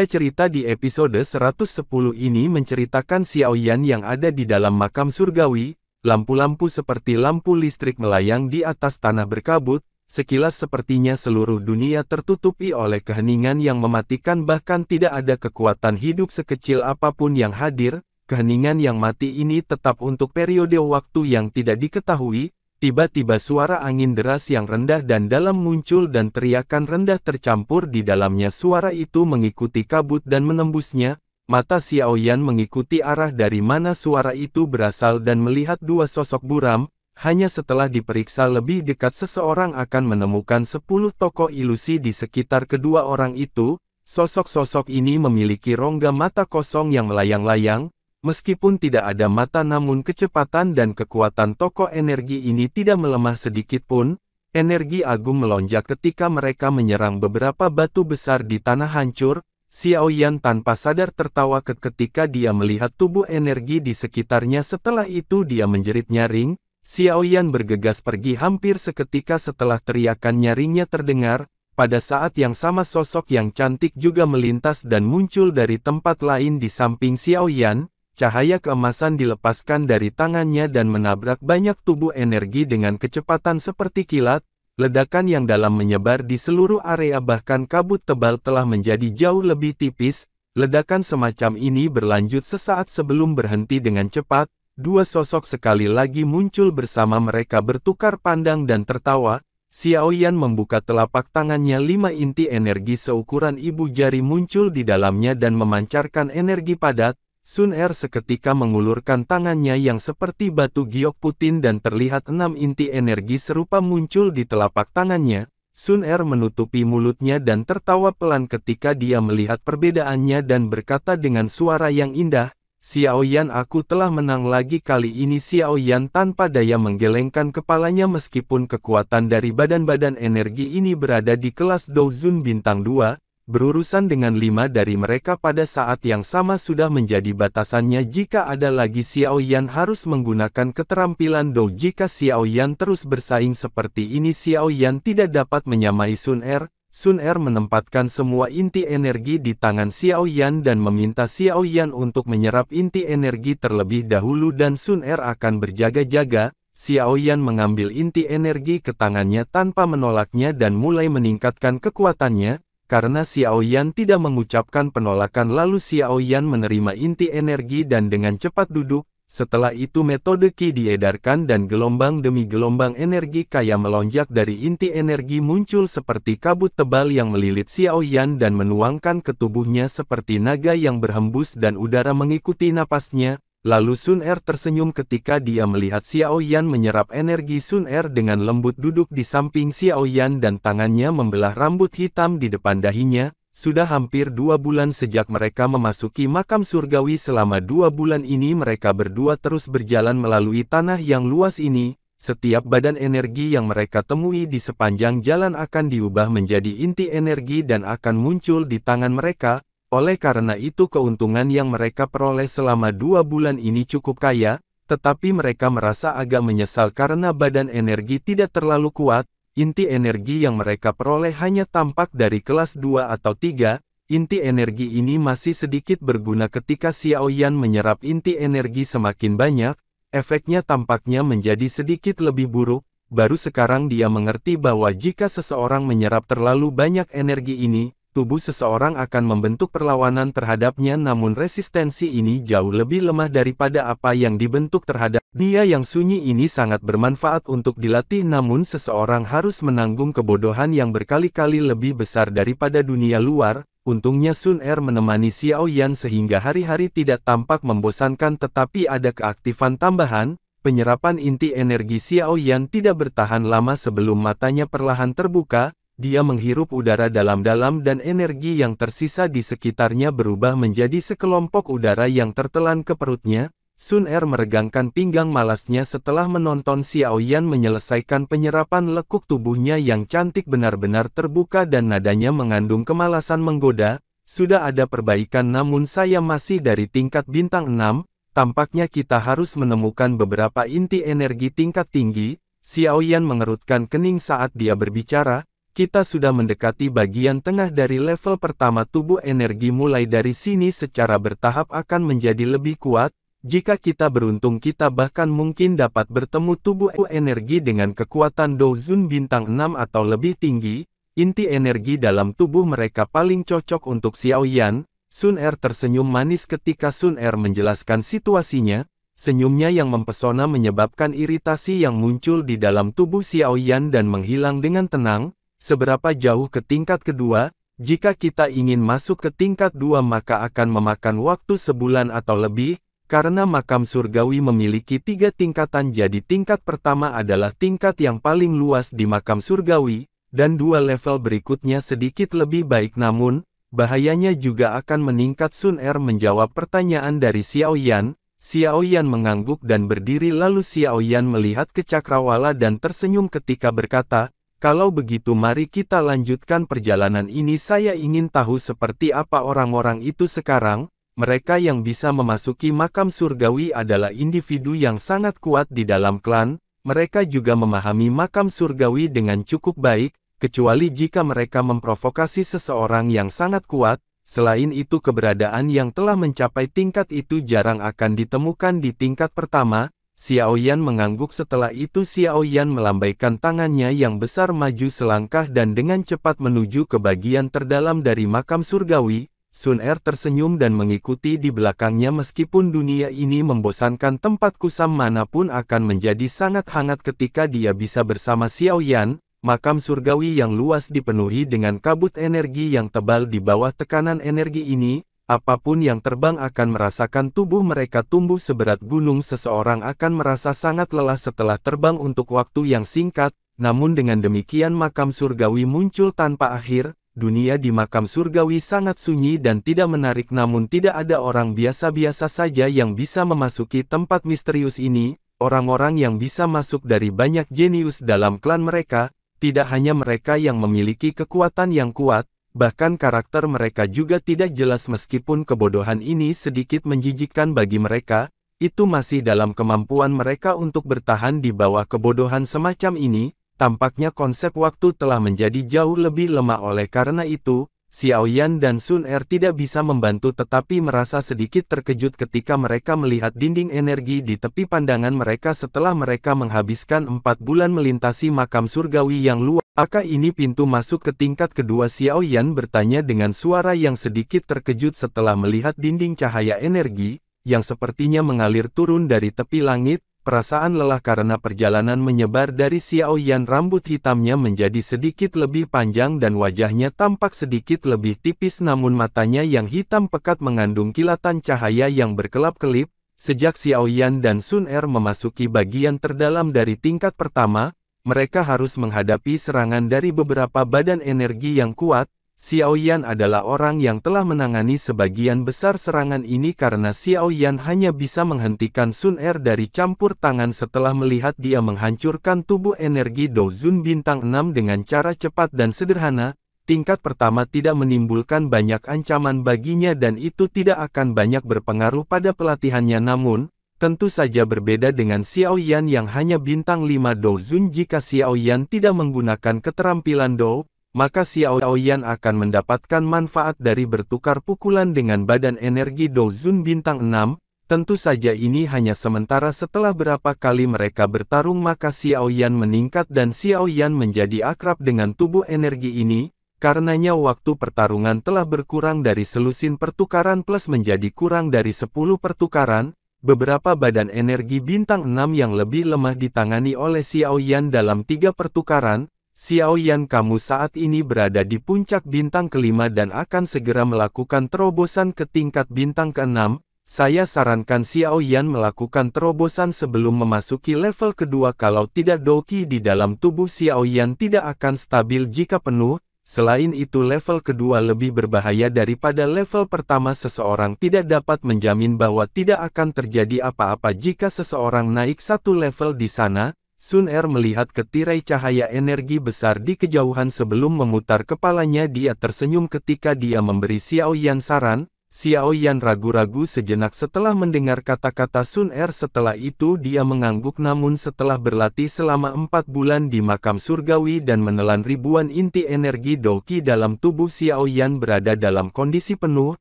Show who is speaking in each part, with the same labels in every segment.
Speaker 1: Cerita di episode 110 ini menceritakan Xiaoyan yang ada di dalam makam surgawi. Lampu-lampu seperti lampu listrik melayang di atas tanah berkabut. Sekilas sepertinya seluruh dunia tertutupi oleh keheningan yang mematikan, bahkan tidak ada kekuatan hidup sekecil apapun yang hadir. Keheningan yang mati ini tetap untuk periode waktu yang tidak diketahui. Tiba-tiba suara angin deras yang rendah dan dalam muncul dan teriakan rendah tercampur di dalamnya. Suara itu mengikuti kabut dan menembusnya. Mata Xiaoyan mengikuti arah dari mana suara itu berasal dan melihat dua sosok buram. Hanya setelah diperiksa lebih dekat seseorang akan menemukan 10 tokoh ilusi di sekitar kedua orang itu. Sosok-sosok ini memiliki rongga mata kosong yang melayang-layang. Meskipun tidak ada mata, namun kecepatan dan kekuatan tokoh energi ini tidak melemah sedikit pun. Energi agung melonjak ketika mereka menyerang beberapa batu besar di tanah hancur. Xiaoyan tanpa sadar tertawa ketika dia melihat tubuh energi di sekitarnya. Setelah itu dia menjerit nyaring. Xiaoyan bergegas pergi hampir seketika setelah teriakan nyaringnya terdengar. Pada saat yang sama sosok yang cantik juga melintas dan muncul dari tempat lain di samping Xiaoyan. Cahaya keemasan dilepaskan dari tangannya dan menabrak banyak tubuh energi dengan kecepatan seperti kilat. Ledakan yang dalam menyebar di seluruh area, bahkan kabut tebal telah menjadi jauh lebih tipis. Ledakan semacam ini berlanjut sesaat sebelum berhenti dengan cepat. Dua sosok sekali lagi muncul bersama, mereka bertukar pandang dan tertawa. Xiaoyan membuka telapak tangannya, 5 inti energi seukuran ibu jari muncul di dalamnya dan memancarkan energi padat. Sun Er seketika mengulurkan tangannya yang seperti batu giok putin dan terlihat 6 inti energi serupa muncul di telapak tangannya. Sun Er menutupi mulutnya dan tertawa pelan ketika dia melihat perbedaannya dan berkata dengan suara yang indah, "Xiaoyan, aku telah menang lagi kali ini." Xiaoyan tanpa daya menggelengkan kepalanya meskipun kekuatan dari badan-badan energi ini berada di kelas Douzun bintang 2. Berurusan dengan 5 dari mereka pada saat yang sama sudah menjadi batasannya. Jika ada lagi, Xiaoyan harus menggunakan keterampilan Dou. Jika Xiaoyan terus bersaing seperti ini, Xiaoyan tidak dapat menyamai Sun Er. Sun Er menempatkan semua inti energi di tangan Xiaoyan dan meminta Xiaoyan untuk menyerap inti energi terlebih dahulu dan Sun Er akan berjaga-jaga. Xiaoyan mengambil inti energi ke tangannya tanpa menolaknya dan mulai meningkatkan kekuatannya. Karena Xiaoyan tidak mengucapkan penolakan, lalu Xiaoyan menerima inti energi dan dengan cepat duduk. Setelah itu metode Qi diedarkan dan gelombang demi gelombang energi kaya melonjak dari inti energi muncul seperti kabut tebal yang melilit Xiaoyan dan menuangkan ke tubuhnya seperti naga yang berhembus dan udara mengikuti napasnya. Lalu Sun Er tersenyum ketika dia melihat Xiaoyan menyerap energi. Sun Er dengan lembut duduk di samping Xiaoyan dan tangannya membelah rambut hitam di depan dahinya. Sudah hampir 2 bulan sejak mereka memasuki makam surgawi. Selama 2 bulan ini mereka berdua terus berjalan melalui tanah yang luas ini. Setiap badan energi yang mereka temui di sepanjang jalan akan diubah menjadi inti energi dan akan muncul di tangan mereka. Oleh karena itu keuntungan yang mereka peroleh selama 2 bulan ini cukup kaya, tetapi mereka merasa agak menyesal karena badan energi tidak terlalu kuat. Inti energi yang mereka peroleh hanya tampak dari kelas 2 atau 3. Inti energi ini masih sedikit berguna ketika Xiaoyan menyerap inti energi semakin banyak. Efeknya tampaknya menjadi sedikit lebih buruk. Baru sekarang dia mengerti bahwa jika seseorang menyerap terlalu banyak energi ini, tubuh seseorang akan membentuk perlawanan terhadapnya, namun resistensi ini jauh lebih lemah daripada apa yang dibentuk terhadap dia. Yang sunyi ini sangat bermanfaat untuk dilatih, namun seseorang harus menanggung kebodohan yang berkali-kali lebih besar daripada dunia luar. Untungnya Sun Er menemani Xiaoyan sehingga hari-hari tidak tampak membosankan, tetapi ada keaktifan tambahan. Penyerapan inti energi Xiaoyan tidak bertahan lama sebelum matanya perlahan terbuka. Dia menghirup udara dalam-dalam dan energi yang tersisa di sekitarnya berubah menjadi sekelompok udara yang tertelan ke perutnya. Sun Er meregangkan pinggang malasnya setelah menonton Xiaoyan menyelesaikan penyerapan. Lekuk tubuhnya yang cantik benar-benar terbuka dan nadanya mengandung kemalasan menggoda. Sudah ada perbaikan, namun saya masih dari tingkat bintang 6. Tampaknya kita harus menemukan beberapa inti energi tingkat tinggi. Xiaoyan mengerutkan kening saat dia berbicara. Kita sudah mendekati bagian tengah dari level pertama. Tubuh energi mulai dari sini secara bertahap akan menjadi lebih kuat. Jika kita beruntung kita bahkan mungkin dapat bertemu tubuh energi dengan kekuatan Douzun bintang 6 atau lebih tinggi. Inti energi dalam tubuh mereka paling cocok untuk Xiaoyan. Sun Er tersenyum manis ketika Sun Er menjelaskan situasinya. Senyumnya yang mempesona menyebabkan iritasi yang muncul di dalam tubuh Xiaoyan dan menghilang dengan tenang. Seberapa jauh ke tingkat kedua? Jika kita ingin masuk ke tingkat 2 maka akan memakan waktu sebulan atau lebih, karena makam surgawi memiliki 3 tingkatan. Jadi tingkat pertama adalah tingkat yang paling luas di makam surgawi, dan 2 level berikutnya sedikit lebih baik namun, bahayanya juga akan meningkat. Sun Er menjawab pertanyaan dari Xiaoyan. Xiaoyan mengangguk dan berdiri lalu Xiaoyan melihat ke cakrawala dan tersenyum ketika berkata, kalau begitu mari kita lanjutkan perjalanan ini. Saya ingin tahu seperti apa orang-orang itu sekarang. Mereka yang bisa memasuki makam surgawi adalah individu yang sangat kuat di dalam klan. Mereka juga memahami makam surgawi dengan cukup baik, kecuali jika mereka memprovokasi seseorang yang sangat kuat. Selain itu keberadaan yang telah mencapai tingkat itu jarang akan ditemukan di tingkat pertama. Xiaoyan mengangguk. Setelah itu Xiaoyan melambaikan tangannya yang besar maju selangkah dan dengan cepat menuju ke bagian terdalam dari makam surgawi. Sun Er tersenyum dan mengikuti di belakangnya. Meskipun dunia ini membosankan, tempat kusam manapun akan menjadi sangat hangat ketika dia bisa bersama Xiaoyan. Makam surgawi yang luas dipenuhi dengan kabut energi yang tebal. Di bawah tekanan energi ini, apapun yang terbang akan merasakan tubuh mereka tumbuh seberat gunung. Seseorang akan merasa sangat lelah setelah terbang untuk waktu yang singkat, namun dengan demikian makam surgawi muncul tanpa akhir. Dunia di makam surgawi sangat sunyi dan tidak menarik, namun tidak ada orang biasa-biasa saja yang bisa memasuki tempat misterius ini. Orang-orang yang bisa masuk dari banyak jenius dalam klan mereka, tidak hanya mereka yang memiliki kekuatan yang kuat, bahkan karakter mereka juga tidak jelas. Meskipun kebodohan ini sedikit menjijikkan bagi mereka, itu masih dalam kemampuan mereka untuk bertahan di bawah kebodohan semacam ini. Tampaknya konsep waktu telah menjadi jauh lebih lemah. Oleh karena itu, Xiaoyan dan Sun Er tidak bisa membantu tetapi merasa sedikit terkejut ketika mereka melihat dinding energi di tepi pandangan mereka setelah mereka menghabiskan 4 bulan melintasi makam surgawi yang luas. Apakah ini pintu masuk ke tingkat kedua? Xiaoyan bertanya dengan suara yang sedikit terkejut setelah melihat dinding cahaya energi, yang sepertinya mengalir turun dari tepi langit. Perasaan lelah karena perjalanan menyebar dari Xiaoyan. Rambut hitamnya menjadi sedikit lebih panjang dan wajahnya tampak sedikit lebih tipis, namun matanya yang hitam pekat mengandung kilatan cahaya yang berkelap-kelip. Sejak Xiaoyan dan Sun Er memasuki bagian terdalam dari tingkat pertama, mereka harus menghadapi serangan dari beberapa badan energi yang kuat. Xiaoyan adalah orang yang telah menangani sebagian besar serangan ini karena Xiaoyan hanya bisa menghentikan Sun Er dari campur tangan setelah melihat dia menghancurkan tubuh energi Douzun bintang 6 dengan cara cepat dan sederhana. Tingkat pertama tidak menimbulkan banyak ancaman baginya dan itu tidak akan banyak berpengaruh pada pelatihannya, namun tentu saja berbeda dengan Xiaoyan yang hanya bintang 5 Douzun. Jika Xiaoyan tidak menggunakan keterampilan Dou, maka Xiaoyan akan mendapatkan manfaat dari bertukar pukulan dengan badan energi Douzun bintang 6. Tentu saja ini hanya sementara. Setelah berapa kali mereka bertarung maka Xiaoyan meningkat dan Xiaoyan menjadi akrab dengan tubuh energi ini. Karenanya waktu pertarungan telah berkurang dari selusin pertukaran plus menjadi kurang dari 10 pertukaran. Beberapa badan energi bintang 6 yang lebih lemah ditangani oleh Xiaoyan dalam 3 pertukaran. Xiaoyan, kamu saat ini berada di puncak bintang kelima dan akan segera melakukan terobosan ke tingkat bintang ke-6. Saya sarankan Xiaoyan melakukan terobosan sebelum memasuki level kedua. Kalau tidak, Doqi di dalam tubuh Xiaoyan tidak akan stabil jika penuh. Selain itu level kedua lebih berbahaya daripada level pertama. Seseorang tidak dapat menjamin bahwa tidak akan terjadi apa-apa jika seseorang naik satu level di sana. Sun Er melihat ke tirai cahaya energi besar di kejauhan sebelum memutar kepalanya. Dia tersenyum ketika dia memberi Xiaoyan saran. Xiao Yan ragu-ragu sejenak setelah mendengar kata-kata Sun Er. Setelah itu dia mengangguk, namun setelah berlatih selama 4 bulan di makam surgawi dan menelan ribuan inti energi Douqi dalam tubuh Xiao Yan berada dalam kondisi penuh,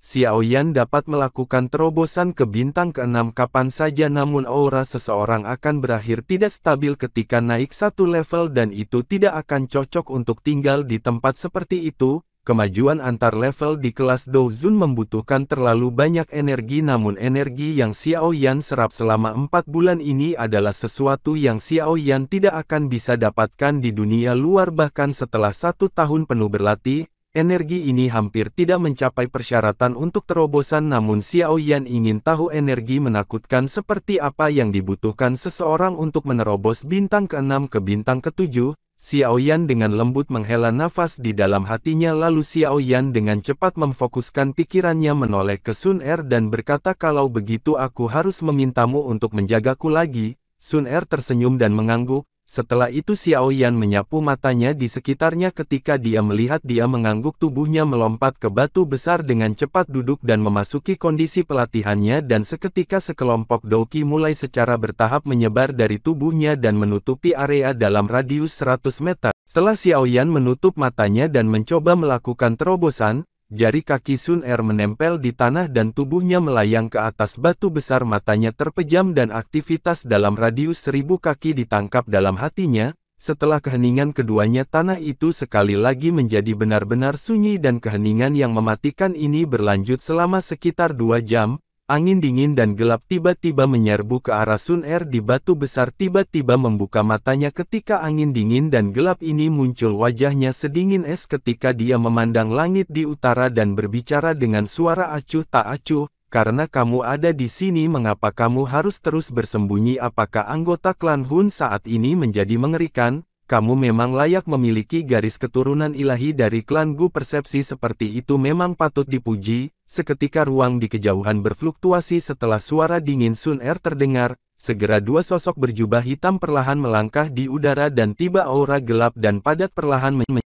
Speaker 1: Xiao Yan dapat melakukan terobosan ke bintang ke-6 kapan saja, namun aura seseorang akan berakhir tidak stabil ketika naik satu level dan itu tidak akan cocok untuk tinggal di tempat seperti itu. Kemajuan antar level di kelas Douzun membutuhkan terlalu banyak energi, namun energi yang Xiao Yan serap selama 4 bulan ini adalah sesuatu yang Xiao Yan tidak akan bisa dapatkan di dunia luar. Bahkan setelah 1 tahun penuh berlatih, energi ini hampir tidak mencapai persyaratan untuk terobosan. Namun Xiao Yan ingin tahu energi menakutkan seperti apa yang dibutuhkan seseorang untuk menerobos bintang ke-6 ke bintang ke-7. Xiao Yan dengan lembut menghela nafas di dalam hatinya, lalu Xiao Yan dengan cepat memfokuskan pikirannya menoleh ke Sun Er dan berkata, kalau begitu aku harus memintamu untuk menjagaku lagi. Sun Er tersenyum dan mengangguk. Setelah itu Xiao Yan menyapu matanya di sekitarnya ketika dia melihat dia mengangguk. Tubuhnya melompat ke batu besar dengan cepat, duduk dan memasuki kondisi pelatihannya, dan seketika sekelompok Douqi mulai secara bertahap menyebar dari tubuhnya dan menutupi area dalam radius 100 meter. Setelah Xiao Yan menutup matanya dan mencoba melakukan terobosan, jari kaki Sun Er menempel di tanah dan tubuhnya melayang ke atas batu besar. Matanya terpejam dan aktivitas dalam radius 1000 kaki ditangkap dalam hatinya. Setelah keheningan keduanya, tanah itu sekali lagi menjadi benar-benar sunyi, dan keheningan yang mematikan ini berlanjut selama sekitar 2 jam. Angin dingin dan gelap tiba-tiba menyerbu ke arah Sun Er di batu besar. Tiba-tiba membuka matanya ketika angin dingin dan gelap ini muncul. Wajahnya sedingin es ketika dia memandang langit di utara dan berbicara dengan suara acuh tak acuh, karena kamu ada di sini, mengapa kamu harus terus bersembunyi? Apakah anggota klan Hun saat ini menjadi mengerikan? Kamu memang layak memiliki garis keturunan ilahi dari klan Gu. Persepsi seperti itu memang patut dipuji. Seketika ruang di kejauhan berfluktuasi setelah suara dingin Sun Er terdengar. Segera 2 sosok berjubah hitam perlahan melangkah di udara dan tiba. Aura gelap dan padat perlahan